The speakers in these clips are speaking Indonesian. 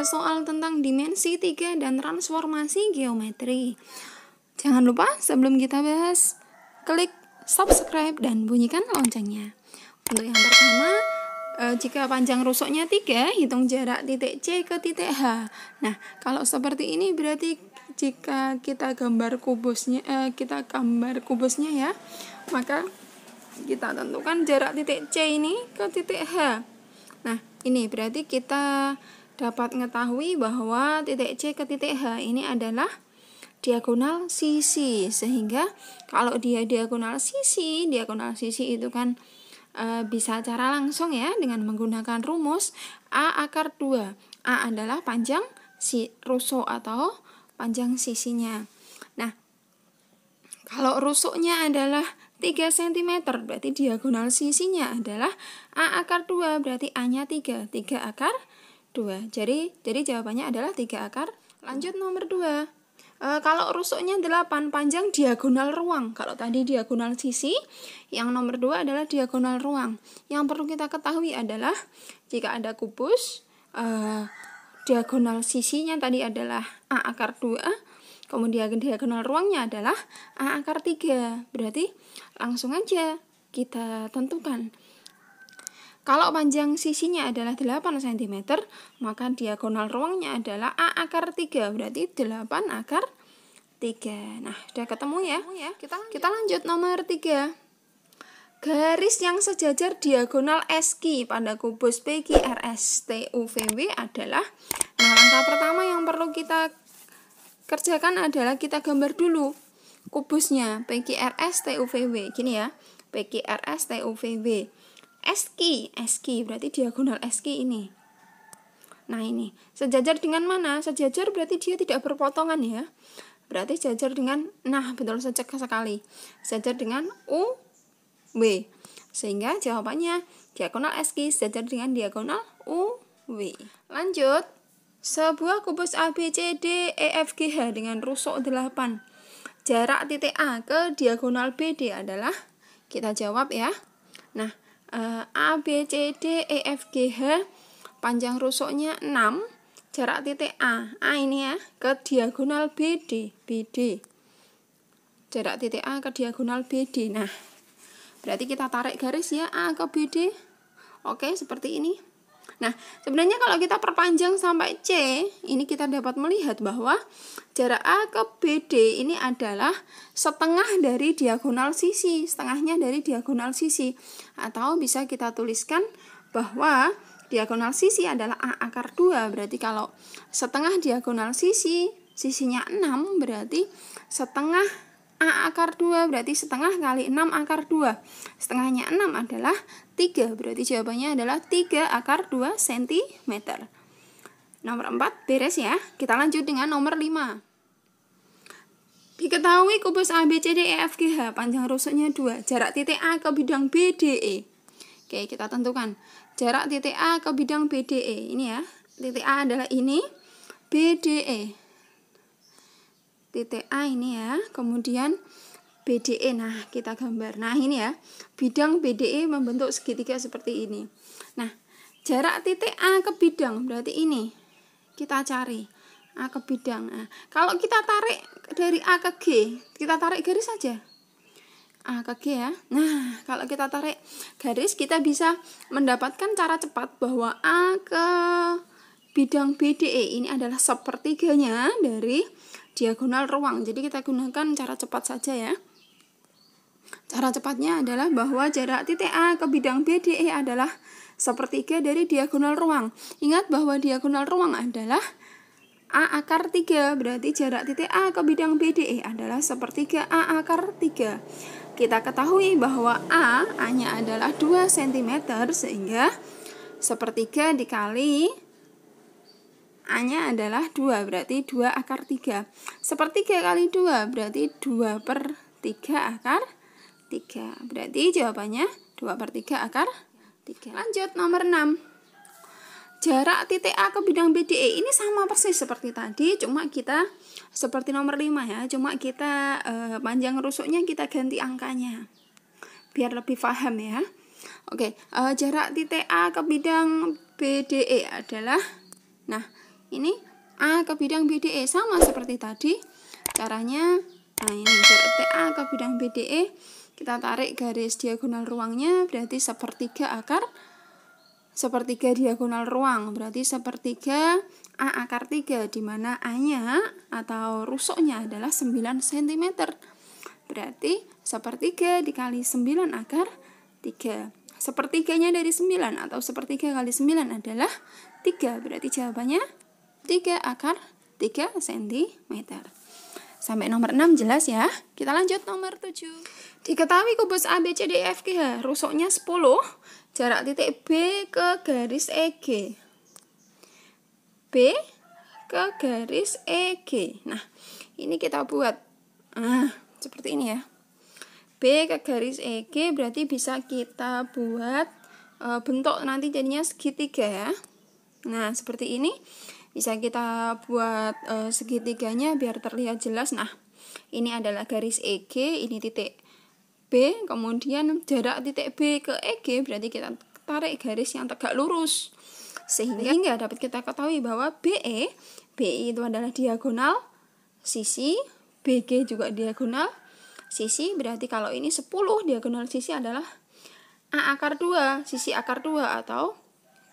membahas soal tentang dimensi 3 dan transformasi geometri. Jangan lupa sebelum kita bahas, klik subscribe dan bunyikan loncengnya. Untuk yang pertama, jika panjang rusuknya 3, hitung jarak titik C ke titik H. Nah, kalau seperti ini berarti jika kita gambar kubusnya ya, maka kita tentukan jarak titik C ini ke titik H. Nah, ini berarti kita dapat mengetahui bahwa titik C ke titik H ini adalah diagonal sisi, sehingga kalau dia diagonal sisi itu kan bisa cara langsung ya dengan menggunakan rumus A akar 2. A adalah panjang rusuk atau panjang sisinya. Nah, kalau rusuknya adalah 3 cm, berarti diagonal sisinya adalah A akar 2, berarti A-nya 3 akar 2. Jadi jawabannya adalah 3 akar. Lanjut nomor 2. Kalau rusuknya 8, panjang diagonal ruang. Kalau tadi diagonal sisi, yang nomor 2 adalah diagonal ruang. Yang perlu kita ketahui adalah jika ada kubus, diagonal sisinya tadi adalah A akar 2, kemudian diagonal ruangnya adalah A akar 3. Berarti langsung aja kita tentukan. Kalau panjang sisinya adalah 8 cm, maka diagonal ruangnya adalah A akar 3, berarti 8 akar 3. Nah, sudah ketemu ya. Kita lanjut nomor 3. Garis yang sejajar diagonal SQ pada kubus PQRS TUVW adalah, nah, langkah pertama yang perlu kita kerjakan adalah kita gambar dulu kubusnya PQRS TUVW. Gini ya, PQRS TUVW. SQ berarti diagonal SQ ini. Nah, ini sejajar dengan mana? Sejajar berarti dia tidak berpotongan ya. Berarti sejajar dengan, nah betul sekali, sejajar dengan UW. Sehingga jawabannya diagonal SQ sejajar dengan diagonal UW. Lanjut, sebuah kubus ABCDEFGH dengan rusuk 8. Jarak titik A ke diagonal BD adalah, kita jawab ya. Nah, ABCDEFGH panjang rusuknya 6, jarak titik A ini ya ke diagonal BD. Jarak titik A ke diagonal BD. Nah, berarti kita tarik garis ya A ke BD. Oke, seperti ini. Nah, sebenarnya kalau kita perpanjang sampai C, ini kita dapat melihat bahwa jarak A ke BD ini adalah setengah dari diagonal sisi, setengahnya dari diagonal sisi. Atau bisa kita tuliskan bahwa diagonal sisi adalah A akar 2, berarti kalau setengah diagonal sisinya 6, berarti setengah A akar 2, berarti setengah kali 6 akar 2. Setengahnya 6 adalah 3, berarti jawabannya adalah 3 akar 2 cm. Nomor 4 beres ya. Kita lanjut dengan nomor 5. Diketahui kubus ABCDEFGH panjang rusuknya 2, jarak titik A ke bidang BDE. Oke, kita tentukan jarak titik A ke bidang BDE. Ini ya, titik A adalah ini, BDE. Titik A ini ya, kemudian BDE. Nah, kita gambar. Nah, ini ya, bidang BDE membentuk segitiga seperti ini. Nah, jarak titik A ke bidang berarti ini. Kita cari A ke bidang. Nah, kalau kita tarik dari A ke G, kita tarik garis saja. A ke G ya. Nah, kalau kita tarik garis, kita bisa mendapatkan cara cepat bahwa A ke bidang BDE ini adalah sepertiganya dari diagonal ruang. Jadi kita gunakan cara cepat saja ya. Cara cepatnya adalah bahwa jarak titik A ke bidang BDE adalah sepertiga dari diagonal ruang. Ingat bahwa diagonal ruang adalah A akar 3, berarti jarak titik A ke bidang BDE adalah sepertiga A akar 3. Kita ketahui bahwa A-nya adalah 2 cm, sehingga sepertiga dikali A-nya adalah 2, berarti 2 akar 3. Sepertiga kali 2, berarti 2/3 akar 3. Berarti jawabannya 2/3 akar 3. Lanjut nomor 6. Jarak titik A ke bidang BDE ini sama persis seperti tadi, cuma kita seperti nomor 5 ya, cuma kita panjang rusuknya kita ganti angkanya biar lebih paham ya. Oke, jarak titik A ke bidang BDE adalah, nah ini A ke bidang BDE sama seperti tadi. Caranya, nah ini jarak TA ke bidang BDE, kita tarik garis diagonal ruangnya, berarti sepertiga diagonal ruang, berarti sepertiga A akar 3, di mana A-nya atau rusuknya adalah 9 cm. Berarti sepertiga dikali 9 akar 3. Sepertiganya dari 9 atau sepertiga kali 9 adalah 3. Berarti jawabannya 3 akar 3 cm. Sampai nomor 6 jelas ya. Kita lanjut nomor 7. Diketahui kubus ABCDEFGH rusuknya 10, jarak titik B ke garis EG. B ke garis EG. Nah, ini kita buat seperti ini ya. B ke garis EG berarti bisa kita buat bentuk nanti jadinya segitiga ya. Nah, seperti ini. Bisa kita buat segitiganya biar terlihat jelas. Nah, ini adalah garis EG, ini titik B, kemudian jarak titik B ke EG berarti kita tarik garis yang tegak lurus. Sehingga dapat kita ketahui bahwa BE itu adalah diagonal sisi, BG juga diagonal sisi, berarti kalau ini 10 diagonal sisi adalah A akar 2, sisi akar 2, atau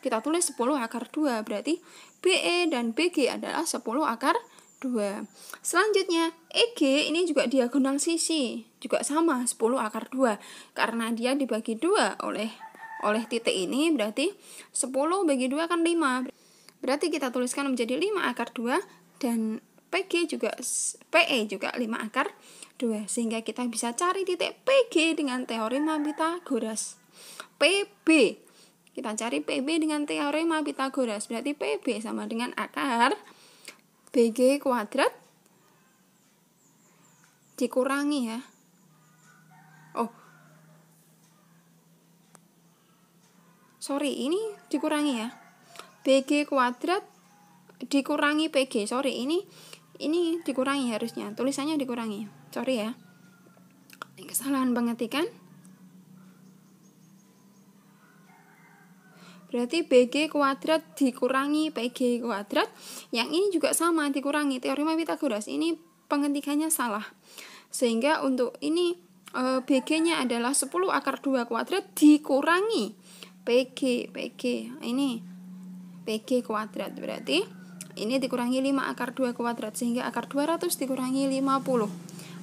kita tulis 10 akar 2, berarti BE dan BG adalah 10 akar 2. Selanjutnya, EG ini juga diagonal sisi, juga sama 10 akar 2. Karena dia dibagi 2 oleh titik ini, berarti 10 bagi 2 kan 5. Berarti kita tuliskan menjadi 5 akar 2, dan PE juga 5 akar 2. Sehingga kita bisa cari titik PG dengan teorema Pythagoras. PB, kita cari PB dengan teorema Pythagoras. Berarti PB sama dengan akar BG kuadrat dikurangi ya. Ini dikurangi ya. BG kuadrat dikurangi PG. Ini dikurangi harusnya. Tulisannya dikurangi. Ya. Ini kesalahan pengetikan. Berarti BG kuadrat dikurangi PG kuadrat. Yang ini juga sama, dikurangi. Teorema Pythagoras ini pengetikannya salah. Sehingga untuk ini BG-nya adalah 10 akar 2 kuadrat dikurangi PG. Ini PG kuadrat. Berarti ini dikurangi 5 akar 2 kuadrat. Sehingga akar 200 dikurangi 50.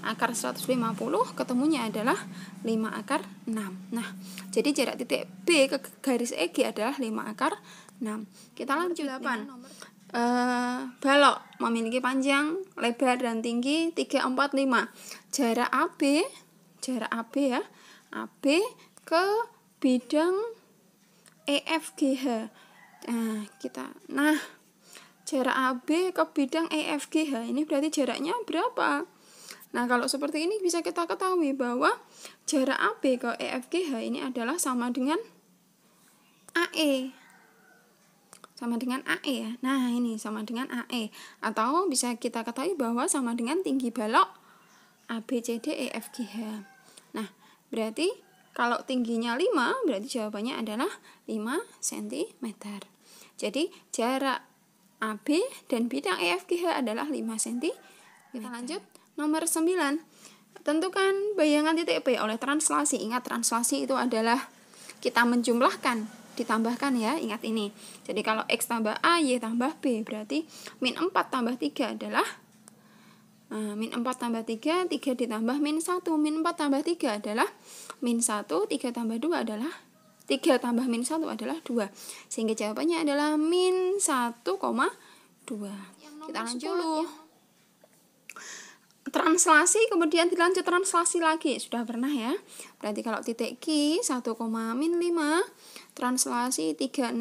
Akar 150 ketemunya adalah 5 akar 6. Nah, jadi jarak titik B ke garis EG adalah 5 akar 6. Kita lanjut 8. Balok memiliki panjang, lebar, dan tinggi 3, 4, 5. Jarak AB ya, AB ke bidang EFGH. Jarak AB ke bidang EFGH ini berarti jaraknya berapa? Nah, kalau seperti ini bisa kita ketahui bahwa jarak AB ke EFGH ini adalah sama dengan AE. Sama dengan AE ya. Nah, ini sama dengan AE. Atau bisa kita ketahui bahwa sama dengan tinggi balok ABCD EFGH. Nah, berarti kalau tingginya 5, berarti jawabannya adalah 5 cm. Jadi, jarak AB dan bidang EFGH adalah 5 cm. Kita lanjut. Nomor 9, tentukan bayangan titik P oleh translasi. Ingat, translasi itu adalah kita menjumlahkan, ditambahkan ya, ingat ini. Jadi kalau X tambah A, Y tambah B, berarti min 4 tambah 3 adalah min 4 tambah 3, 3 ditambah min 1. Min 4 tambah 3 adalah min 1, 3 tambah 2 adalah 3 tambah min 1 adalah 2. Sehingga jawabannya adalah min 1,2. Kita lanjut. Translasi, kemudian dilanjut translasi lagi. Sudah pernah ya. Berarti kalau titik Q 1, min 5, translasi 36,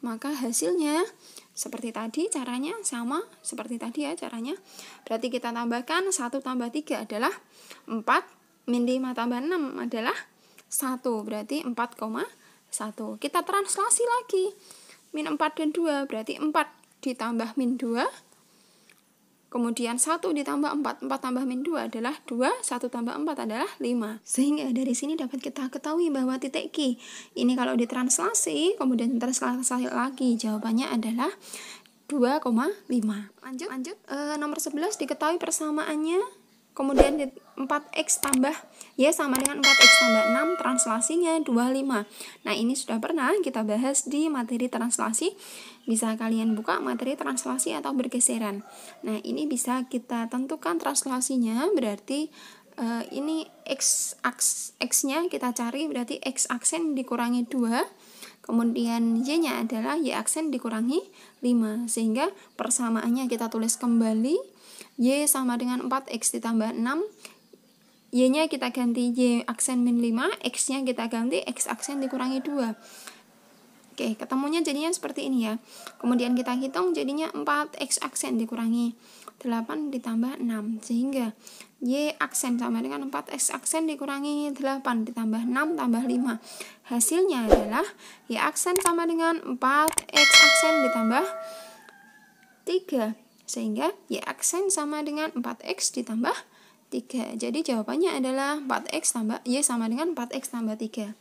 maka hasilnya seperti tadi, caranya sama seperti tadi ya caranya. Berarti kita tambahkan 1 tambah 3 adalah 4, min 5 tambah 6 adalah 1, berarti 4,1. Kita translasi lagi. Min 4 dan 2 berarti 4 ditambah min 2. Kemudian 1 ditambah 4, 4 tambah min 2 adalah 2, 1 tambah 4 adalah 5. Sehingga dari sini dapat kita ketahui bahwa titik Q ini kalau ditranslasi, kemudian ditranslasi lagi, jawabannya adalah 2,5. Lanjut. Nomor 11 diketahui persamaannya. Kemudian 4x tambah Y sama dengan 4x tambah 6, translasinya 25. Nah, ini sudah pernah kita bahas di materi translasi. Bisa kalian buka materi translasi atau bergeseran. Nah, ini bisa kita tentukan translasinya, berarti ini x-nya kita cari, berarti x aksen dikurangi 2. Kemudian Y-nya adalah Y aksen dikurangi 5. Sehingga persamaannya kita tulis kembali. Y sama dengan 4x ditambah 6. Y-nya kita ganti Y aksen min 5. X-nya kita ganti X aksen dikurangi 2. Oke, ketemunya jadinya seperti ini ya. Kemudian kita hitung jadinya 4x aksen dikurangi 8 ditambah 6. Sehingga Y aksen sama dengan 4x aksen dikurangi 8 ditambah 6 tambah 5. Hasilnya adalah Y aksen sama dengan 4x aksen ditambah 3. Sehingga Y aksen sama dengan 4x ditambah 3. Jadi jawabannya adalah 4x tambah Y sama dengan 4x tambah 3.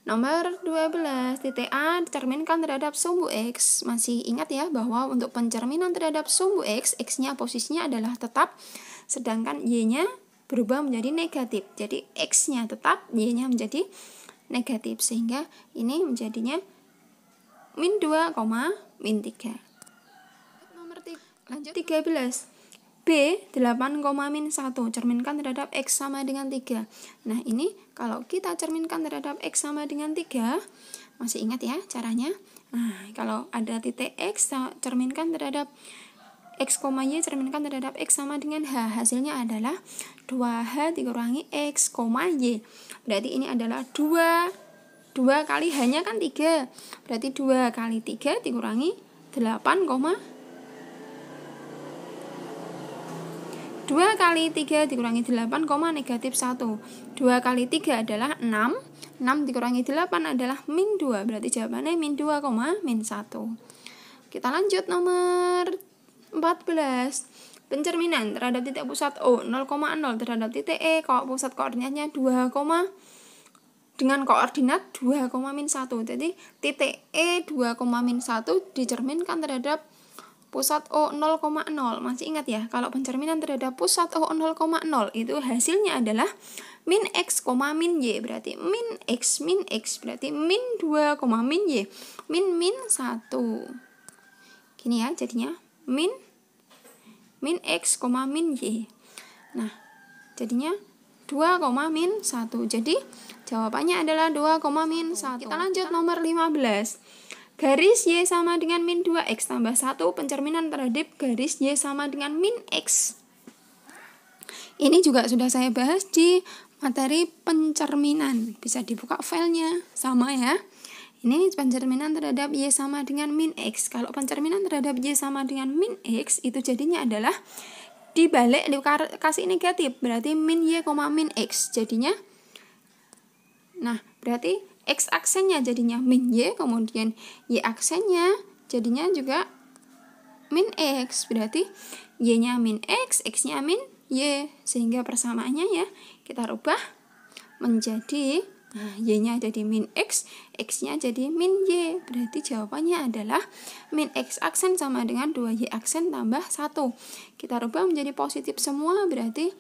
Nomor 12, titik A dicerminkan terhadap sumbu X. Masih ingat ya bahwa untuk pencerminan terhadap sumbu X, X-nya posisinya adalah tetap, sedangkan Y-nya berubah menjadi negatif. Jadi X-nya tetap, Y-nya menjadi negatif. Sehingga ini menjadinya min 2, min 3. Lanjut 13. B 8, min 1 cerminkan terhadap X sama dengan 3. Nah, ini kalau kita cerminkan terhadap X sama dengan 3, masih ingat ya caranya? Nah, kalau ada titik X cerminkan terhadap X, Y cerminkan terhadap X sama dengan H. Hasilnya adalah 2H dikurangi X, Y. Berarti ini adalah 2 kali H-nya kan 3. Berarti 2 kali 3 dikurangi 8, 2 kali 3 dikurangi 8, negatif 1. 2 kali 3 adalah 6. 6 dikurangi 8 adalah min 2. Berarti jawabannya min 2, min 1. Kita lanjut nomor 14. Pencerminan terhadap titik pusat O 0,0 terhadap titik E. Pusat koordinatnya 2, dengan koordinat 2, min 1. Jadi titik E 2, min 1 dicerminkan terhadap pusat O 0,0. Masih ingat ya, kalau pencerminan terhadap pusat O 0,0 itu hasilnya adalah min X, min Y. Berarti min X berarti min 2, min Y. Min 1. Gini ya jadinya, min X, min Y. Nah, jadinya 2, min 1. Jadi jawabannya adalah 2, min 1. Kita lanjut nomor 15. Garis Y sama dengan min 2X tambah 1 pencerminan terhadap garis Y sama dengan min X. Ini juga sudah saya bahas di materi pencerminan. Bisa dibuka filenya, sama ya. Ini pencerminan terhadap Y sama dengan min X. Kalau pencerminan terhadap Y sama dengan min X, itu jadinya adalah dibalik dikasih negatif. Berarti min Y, min X. Jadinya, nah berarti X aksennya jadinya min Y, kemudian Y aksennya jadinya juga min X. Berarti Y-nya min X, X-nya min Y. Sehingga persamaannya ya kita rubah menjadi, nah, Y-nya jadi min X, X-nya jadi min Y. Berarti jawabannya adalah min X aksen sama dengan 2Y aksen tambah 1. Kita rubah menjadi positif semua, berarti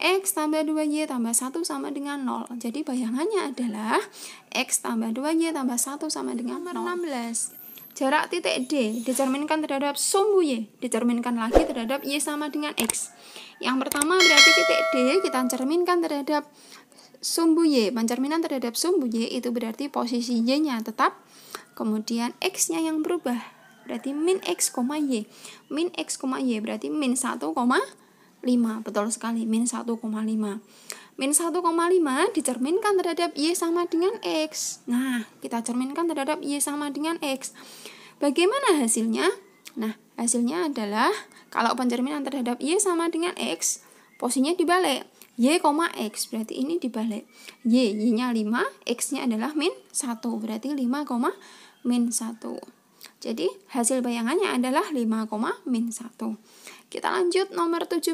X tambah 2Y tambah 1 sama dengan 0. Jadi bayangannya adalah X tambah 2Y tambah 1 sama dengan 0. Nomor 16. Jarak titik D dicerminkan terhadap sumbu Y. Dicerminkan lagi terhadap Y sama dengan X. Yang pertama berarti titik D kita cerminkan terhadap sumbu Y. Pencerminan terhadap sumbu Y itu berarti posisi Y-nya tetap. Kemudian X-nya yang berubah. Berarti min X, Y. Min X, Y berarti min 1, 5, betul sekali, min 1,5. Min 1,5 dicerminkan terhadap Y sama dengan X. Nah, kita cerminkan terhadap Y sama dengan X. Bagaimana hasilnya? Nah, hasilnya adalah kalau pencerminan terhadap Y sama dengan X, posisinya dibalik. Y, X, berarti ini dibalik. Y-nya 5, X-nya adalah min 1, berarti 5, min 1. Jadi, hasil bayangannya adalah 5, min 1. Kita lanjut nomor 17.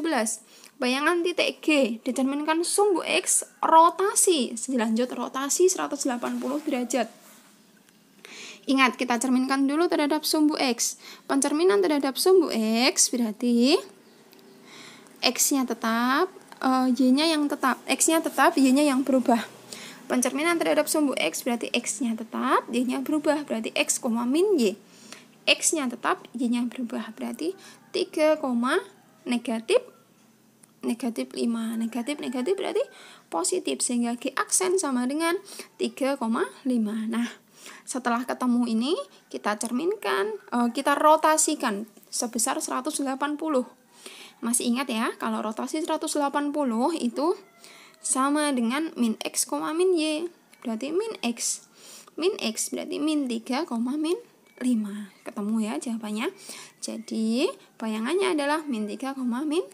Bayangan titik G dicerminkan sumbu X rotasi. Lanjut rotasi 180 derajat. Ingat, kita cerminkan dulu terhadap sumbu X. Pencerminan terhadap sumbu X berarti X-nya tetap, Y-nya yang tetap. X-nya tetap, Y-nya yang berubah. Pencerminan terhadap sumbu X berarti X-nya tetap, Y-nya berubah. Berarti X, min Y. X-nya tetap, Y-nya berubah. Berarti 3, negatif 5. Negatif berarti positif. Sehingga G aksen sama dengan 3,5. Nah, setelah ketemu ini, kita cerminkan, kita rotasikan sebesar 180. Masih ingat ya, kalau rotasi 180 itu sama dengan min X, min Y. Berarti min X. Min X berarti min 3, min 5. Ketemu ya jawabannya. Jadi, bayangannya adalah min 3, min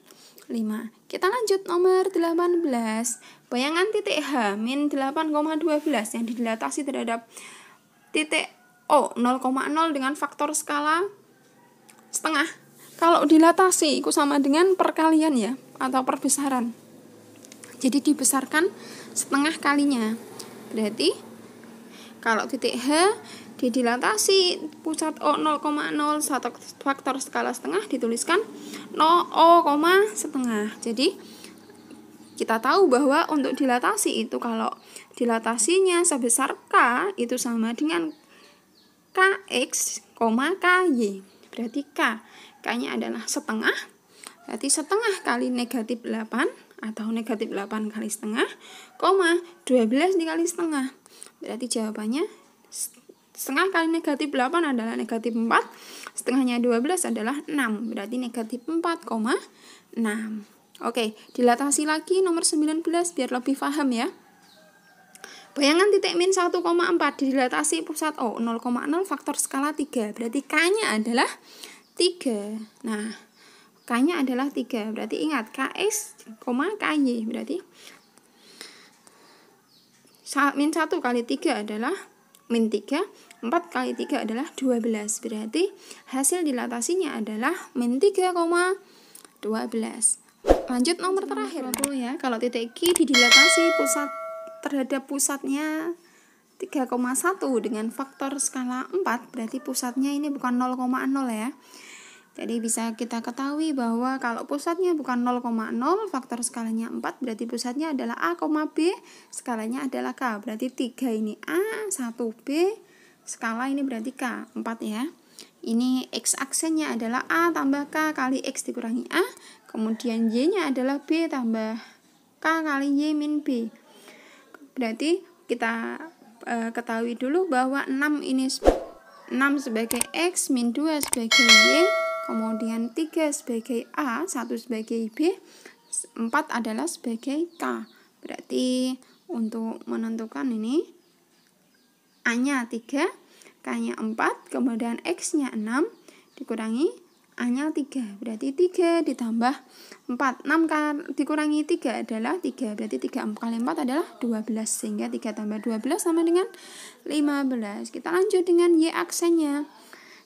5. Kita lanjut nomor 18. Bayangan titik H min 8,12 yang didilatasi terhadap titik O 0,0 dengan faktor skala setengah. Kalau dilatasi itu sama dengan perkalian ya, atau perbesaran. Jadi dibesarkan setengah kalinya. Berarti kalau titik H didilatasi pusat O 0,0 satu faktor skala setengah dituliskan O, setengah. Jadi kita tahu bahwa untuk dilatasi itu kalau dilatasinya sebesar K itu sama dengan KX, KY. Berarti K-nya adalah setengah. Berarti setengah kali negatif 8 atau negatif 8 kali setengah, 12 dikali setengah. Berarti jawabannya setengah kali negatif 8 adalah negatif 4, setengahnya 12 adalah 6. Berarti negatif 4,6. Oke, dilatasi lagi nomor 19 biar lebih paham ya. Bayangan titik min 1,4 dilatasi pusat O 0,0 faktor skala 3. Berarti K-nya adalah 3. Nah, K-nya adalah 3. Berarti ingat KX, KY. Berarti min 1 kali 3 adalah min 3. 4 kali 3 adalah 12. Berarti hasil dilatasinya adalah min 3,12. Lanjut nomor terakhir dulu ya. Kalau titik Q didilatasi terhadap pusatnya 3,1 dengan faktor skala 4, berarti pusatnya ini bukan 0,0 ya. Jadi bisa kita ketahui bahwa kalau pusatnya bukan 0,0, faktor skalanya 4, berarti pusatnya adalah A, B, skalanya adalah K. Berarti 3 ini A, 1 B, skala ini berarti K, 4 ya. Ini X aksennya adalah A tambah K kali X dikurangi A, kemudian Y-nya adalah B tambah K kali Y min B. Berarti kita ketahui dulu bahwa 6 ini 6 sebagai X, min 2 sebagai Y, kemudian 3 sebagai A, 1 sebagai B, 4 adalah sebagai K. Berarti untuk menentukan ini A-nya 3, K-nya 4, kemudian X-nya 6 dikurangi A-nya 3, berarti 3 ditambah 4, 6 dikurangi 3 adalah 3, berarti 3 kali 4 adalah 12, sehingga 3 tambah 12 sama dengan 15. Kita lanjut dengan Y aksennya.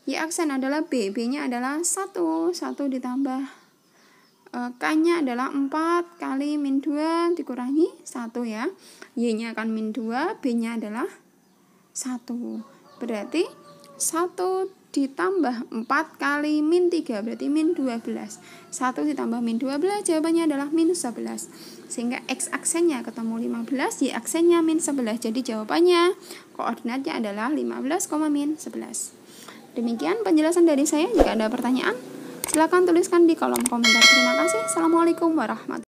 Y aksen adalah B, B-nya adalah 1 ditambah K-nya adalah 4 kali min 2 dikurangi 1 ya. Y-nya akan min 2, B-nya adalah 1, berarti 1 ditambah 4 kali min 3 berarti min 12. 1 ditambah min 12 jawabannya adalah min 11. Sehingga X aksennya ketemu 15, Y aksennya min 11. Jadi jawabannya koordinatnya adalah 15, min 11. Demikian penjelasan dari saya. Jika ada pertanyaan, silakan tuliskan di kolom komentar. Terima kasih. Assalamualaikum warahmatullahi wabarakatuh.